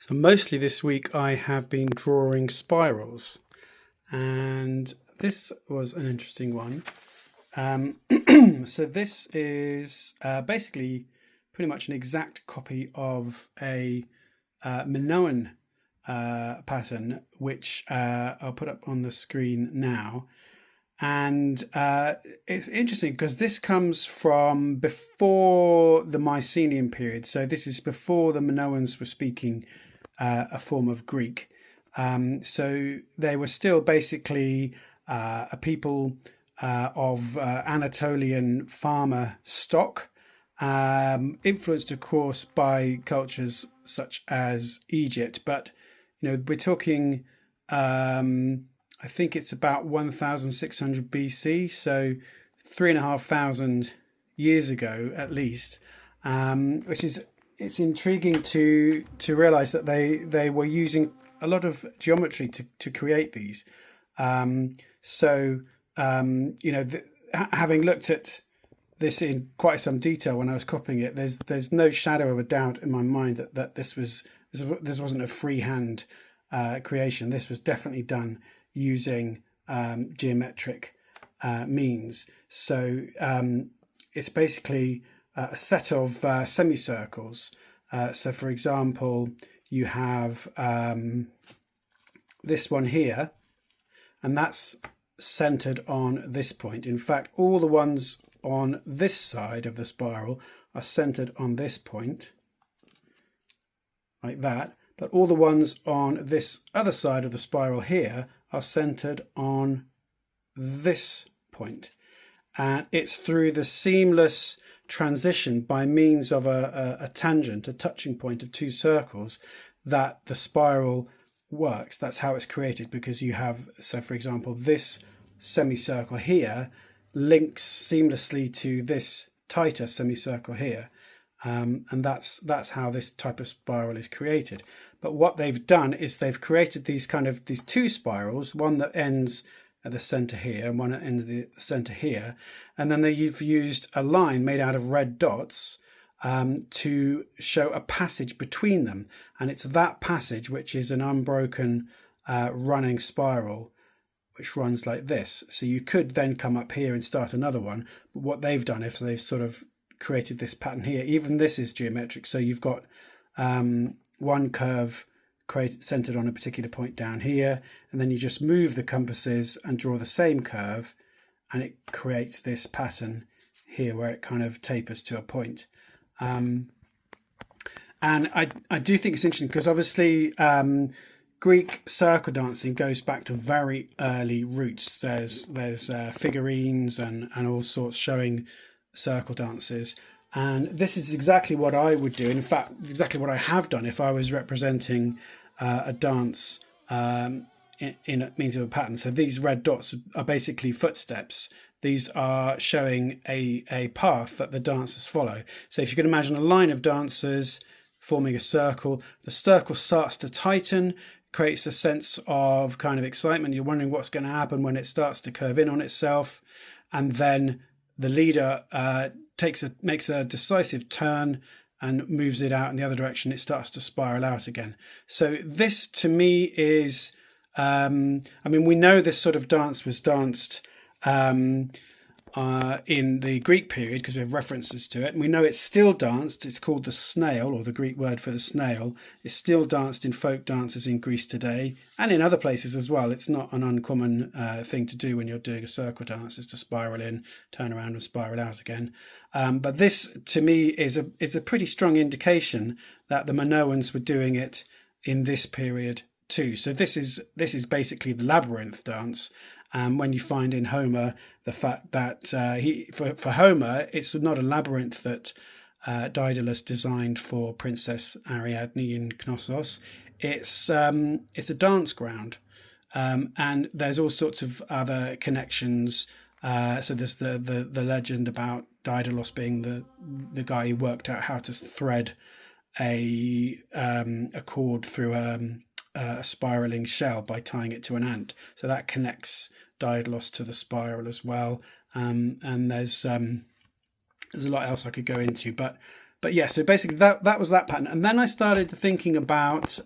So mostly this week I have been drawing spirals, and this was an interesting one. So this is basically pretty much an exact copy of a Minoan pattern, which I'll put up on the screen now. And it's interesting because this comes from before the Mycenaean period. So this is before the Minoans were speaking a form of Greek. So they were still basically a people of Anatolian farmer stock, influenced, of course, by cultures such as Egypt. But, we're talking, I think it's about 1600 BC, so 3,500 years ago at least, which is it's intriguing to realize that they were using a lot of geometry to create these. Having looked at this in quite some detail when I was copying it, there's no shadow of a doubt in my mind that this wasn't a freehand creation. This was definitely done using geometric means. So it's basically a set of semicircles. So for example, you have this one here, and that's centered on this point. In fact, all the ones on this side of the spiral are centered on this point, like that. But all the ones on this other side of the spiral here are centered on this point. And it's through the seamless transition by means of a tangent, a touching point of two circles, that the spiral works. That's how it's created, because you have, so for example, this semicircle here links seamlessly to this tighter semicircle here. And that's how this type of spiral is created. But what they've done is they've created these two spirals, one that ends at the center here and one that ends at the center here. And then you've used a line made out of red dots to show a passage between them. And it's that passage which is an unbroken running spiral, which runs like this. So you could then come up here and start another one. But what they've done, if they've sort of created this pattern here, even this is geometric. So you've got one curve centered on a particular point down here, and then you just move the compasses and draw the same curve, and it creates this pattern here where it kind of tapers to a point. And I do think it's interesting because obviously Greek circle dancing goes back to very early roots. There's figurines and all sorts showing circle dances, and this is exactly what I would do. In fact, exactly what I have done if I was representing a dance in means of a pattern. So these red dots are basically footsteps. These are showing a path that the dancers follow. So if you can imagine a line of dancers forming a circle, the circle starts to tighten, creates a sense of kind of excitement. You're wondering what's going to happen when it starts to curve in on itself, and then the leader makes a decisive turn and moves it out in the other direction. It starts to spiral out again. So this, to me, is we know this sort of dance was danced in the Greek period because we have references to it, and we know it's still danced. It's called the snail, or the Greek word for the snail. It's still danced in folk dances in Greece today and in other places as well. It's not an uncommon thing to do when you're doing a circle dance, is to spiral in, turn around and spiral out again. But this, to me, is a pretty strong indication that the Minoans were doing it in this period too. So this is basically the labyrinth dance. When you find in Homer the fact that for Homer, it's not a labyrinth that Daedalus designed for Princess Ariadne in Knossos. It's a dance ground, and there's all sorts of other connections. So there's the legend about Daedalus being the guy who worked out how to thread a cord through a spiraling shell by tying it to an ant. So that connects Daedalus to the spiral as well. And there's a lot else I could go into, but but yeah, so basically that was that pattern. And then I started thinking about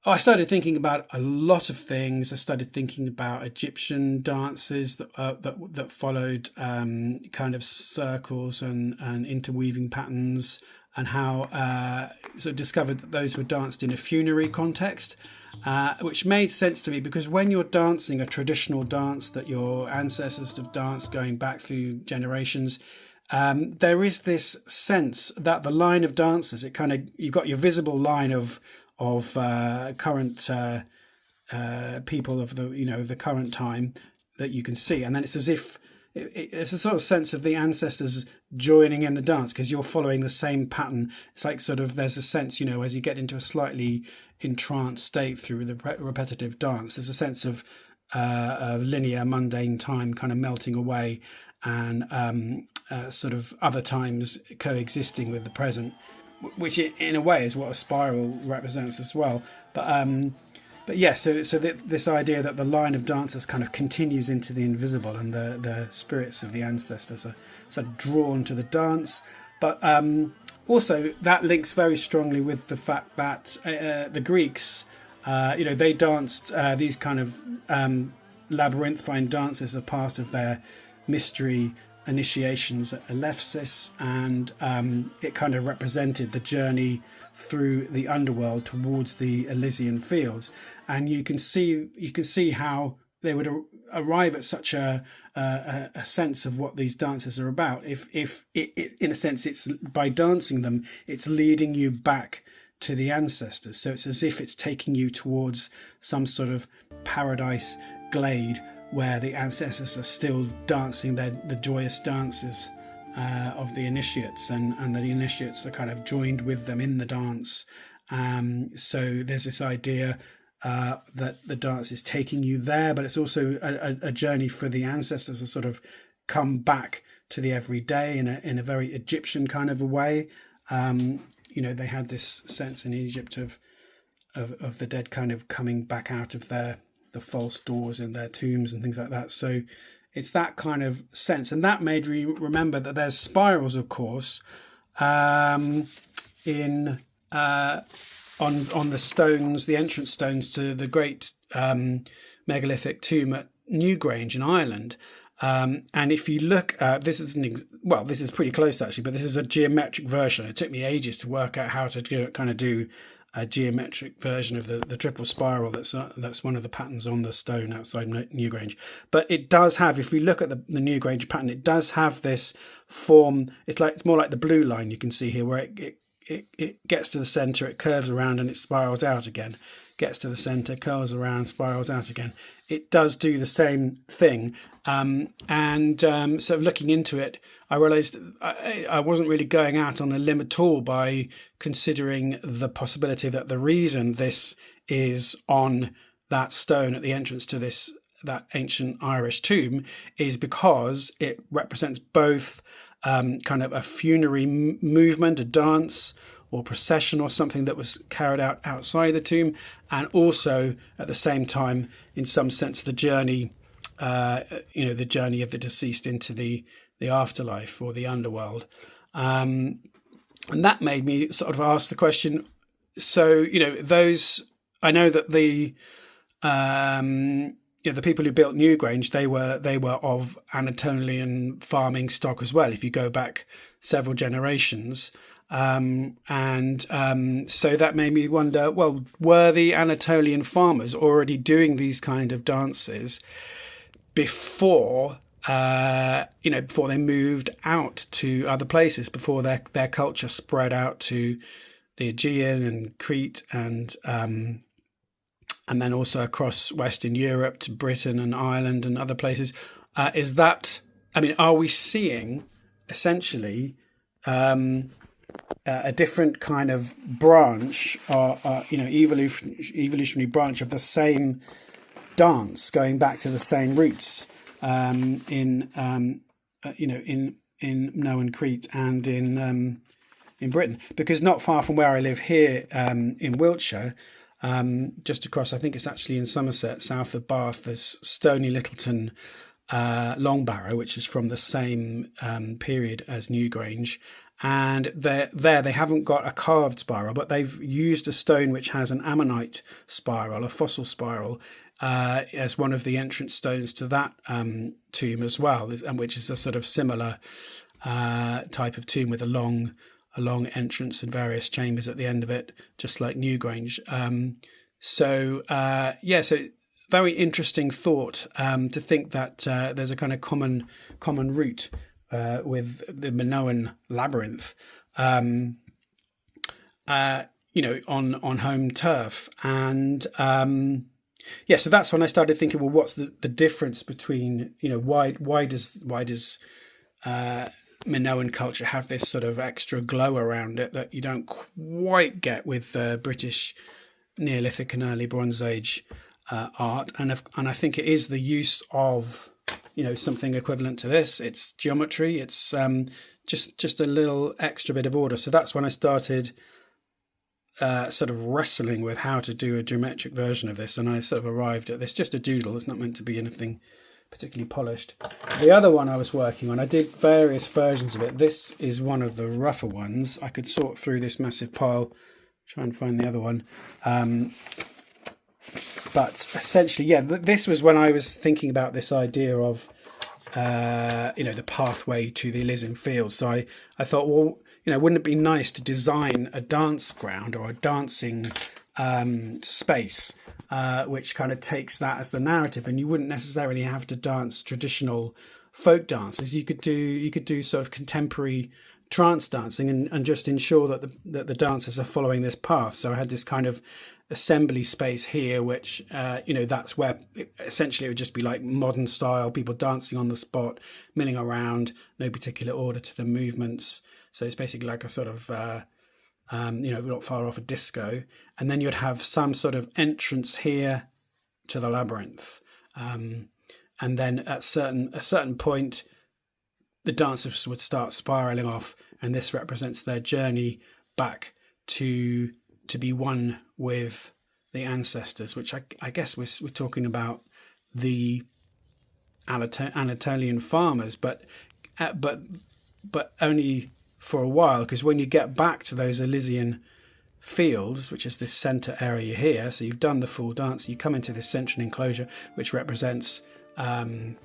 I started thinking about a lot of things. I started thinking about Egyptian dances that followed kind of circles and interweaving patterns, and how sort of discovered that those were danced in a funerary context, which made sense to me, because when you're dancing a traditional dance that your ancestors have danced going back through generations, there is this sense that the line of dancers, you've got your visible line of current people of the current time that you can see, and then it's as if it's a sort of sense of the ancestors joining in the dance because you're following the same pattern. It's like sort of there's a sense, as you get into a slightly entranced state through the repetitive dance, there's a sense of linear mundane time kind of melting away, and sort of other times coexisting with the present, which in a way is what a spiral represents as well. But yeah, so this idea that the line of dancers kind of continues into the invisible, and the spirits of the ancestors are sort of drawn to the dance. But also that links very strongly with the fact that the Greeks, they danced these kind of labyrinthine dances as part of their mystery initiations at Eleusis, and it kind of represented the journey through the underworld towards the Elysian fields. And you can see how they would arrive at such a sense of what these dances are about. If in a sense, it's by dancing them, it's leading you back to the ancestors. So it's as if it's taking you towards some sort of paradise glade where the ancestors are still dancing the joyous dances of the initiates, and the initiates are kind of joined with them in the dance. So there's this idea that the dance is taking you there, but it's also a journey for the ancestors to sort of come back to the everyday in a very Egyptian kind of a way. They had this sense in Egypt of the dead kind of coming back out of the false doors in their tombs and things like that. So it's that kind of sense, and that made me remember that there's spirals, of course, on the stones, the entrance stones to the great megalithic tomb at Newgrange in Ireland. And if you look, this is pretty close actually, but this is a geometric version. It took me ages to work out how to do a geometric version of the triple spiral. That's one of the patterns on the stone outside Newgrange. But it does have, if we look at the Newgrange pattern, it does have this form. It's more like the blue line you can see here, where it gets to the center, it curves around, and it spirals out again. Gets to the center, curls around, spirals out again. It does do the same thing. So looking into it, I realized I wasn't really going out on a limb at all by considering the possibility that the reason this is on that stone at the entrance to that ancient Irish tomb is because it represents both kind of a funerary movement, a dance or procession or something that was carried out outside the tomb, and also at the same time, in some sense, the journey, the journey of the deceased into the afterlife or the underworld. And that made me sort of ask the question, so, I know that the people who built Newgrange, they were of Anatolian farming stock as well, if you go back several generations. So that made me wonder, well, were the Anatolian farmers already doing these kind of dances before they moved out to other places, before their culture spread out to the Aegean and Crete and then also across Western Europe to Britain and Ireland and other places? Are we seeing essentially a different kind of branch, or evolutionary branch of the same dance, going back to the same roots in Noe and Crete and in Britain? Because not far from where I live here in Wiltshire, just across, I think it's actually in Somerset, south of Bath, there's Stony Littleton long barrow, which is from the same period as Newgrange. And they haven't got a carved spiral, but they've used a stone which has an ammonite spiral, a fossil spiral, as one of the entrance stones to that tomb as well, which is a sort of similar type of tomb with a long entrance and various chambers at the end of it, just like Newgrange. So very interesting thought to think that there's a kind of common root with the Minoan labyrinth, on home turf. And so that's when I started thinking, well, what's the difference between, why does Minoan culture have this sort of extra glow around it that you don't quite get with British Neolithic and early Bronze Age art, and I think it is the use of something equivalent to this. It's geometry. It's just a little extra bit of order. So that's when I started sort of wrestling with how to do a geometric version of this, and I sort of arrived at this. Just a doodle. It's not meant to be anything particularly polished. The other one I was working on, I did various versions of it. This is one of the rougher ones. I could sort through this massive pile, try and find the other one. But essentially, this was when I was thinking about this idea of, the pathway to the Elysian fields. So I thought, well, wouldn't it be nice to design a dance ground or a dancing space, which kind of takes that as the narrative, and you wouldn't necessarily have to dance traditional folk dances. You could do sort of contemporary trance dancing and just ensure that the dancers are following this path. So I had this kind of assembly space here, which that's where essentially it would just be like modern style, people dancing on the spot, milling around, no particular order to the movements. So it's basically like a sort of not far off a disco. And then you'd have some sort of entrance here to the labyrinth, and then at a certain point the dancers would start spiraling off, and this represents their journey back to be one with the ancestors, which I guess we're talking about the Anatolian farmers, but only for a while, because when you get back to those Elysian fields, which is this centre area here, so you've done the full dance, you come into this central enclosure which represents the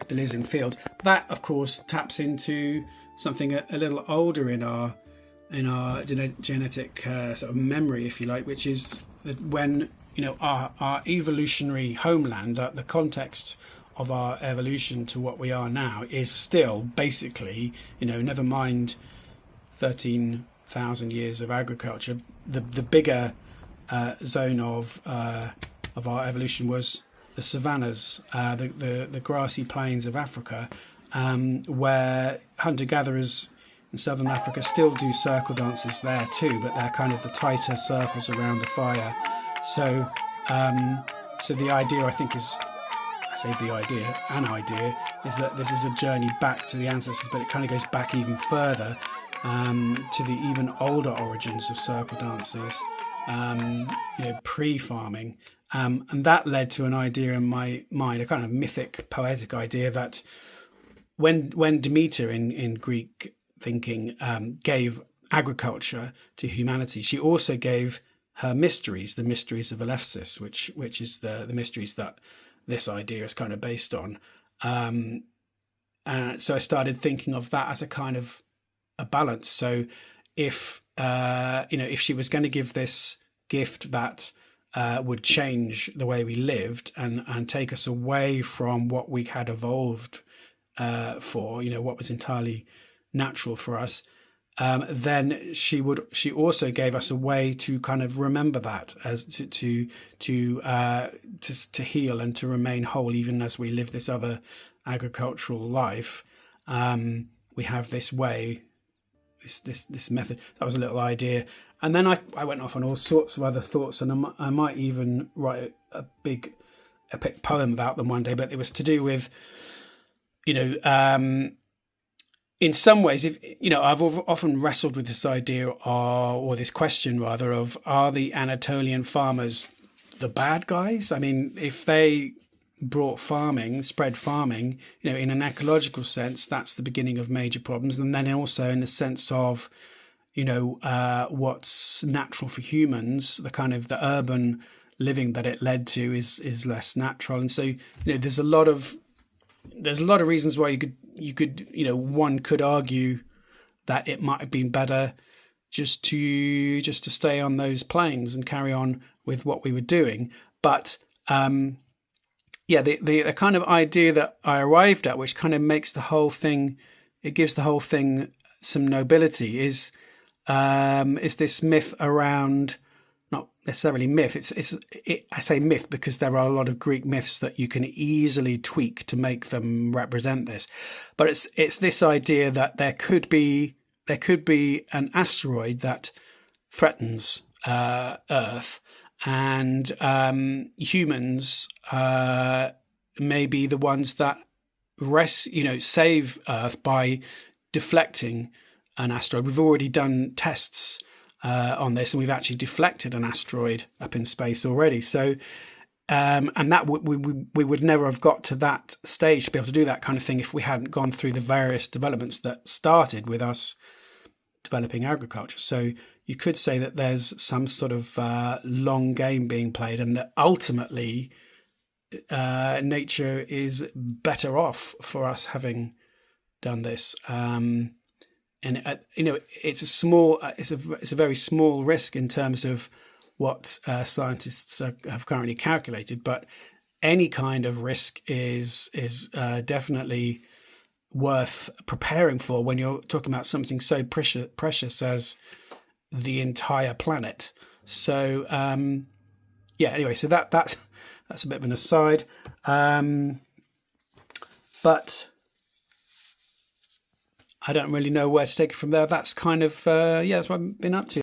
Elysian fields. That, of course, taps into something a little older in our genetic sort of memory, if you like, which is that when our evolutionary homeland, the context of our evolution to what we are now, is still basically, never mind 13,000 years of agriculture, the bigger zone of our evolution was the savannas, the grassy plains of Africa, where hunter-gatherers in southern Africa still do circle dances there too, but they're kind of the tighter circles around the fire. So the idea, I think, is, an idea is that this is a journey back to the ancestors, but it kind of goes back even further to the even older origins of circle dances, pre-farming. And that led to an idea in my mind, a kind of mythic, poetic idea that when Demeter in Greek thinking gave agriculture to humanity, she also gave her mysteries, the mysteries of Eleusis, which is the mysteries that this idea is kind of based on. So I started thinking of that as a kind of a balance. So if she was going to give this gift that would change the way we lived and take us away from what we had evolved for, what was entirely natural for us, then she also gave us a way to kind of remember that, as to heal and to remain whole even as we live this other agricultural life. We have this way, this method. That was a little idea, and then I went off on all sorts of other thoughts, and I might even write a big epic poem about them one day. But it was to do with, in some ways, I've often wrestled with this idea, or this question rather, of, are the Anatolian farmers the bad guys? I mean, if they, brought farming, spread farming, in an ecological sense, that's the beginning of major problems. And then also in the sense of, what's natural for humans, the kind of the urban living that it led to is less natural. And so, there's a lot of reasons why you could one could argue that it might have been better just to stay on those planes and carry on with what we were doing. But the kind of idea that I arrived at, which kind of makes the whole thing, it gives the whole thing some nobility, is this myth around, not necessarily myth. I say myth because there are a lot of Greek myths that you can easily tweak to make them represent this, but it's this idea that there could be an asteroid that threatens Earth, and humans may be the ones that save Earth by deflecting an asteroid. We've already done tests on this, and we've actually deflected an asteroid up in space already. So, and that we would never have got to that stage to be able to do that kind of thing if we hadn't gone through the various developments that started with us developing agriculture. So you could say that there's some sort of long game being played, and that ultimately nature is better off for us having done this. And it's a very small risk in terms of what scientists have currently calculated, but any kind of risk is definitely worth preparing for when you're talking about something so precious as the entire planet. So anyway, so that's a bit of an aside, but I don't really know where to take it from there. That's kind of that's what I've been up to.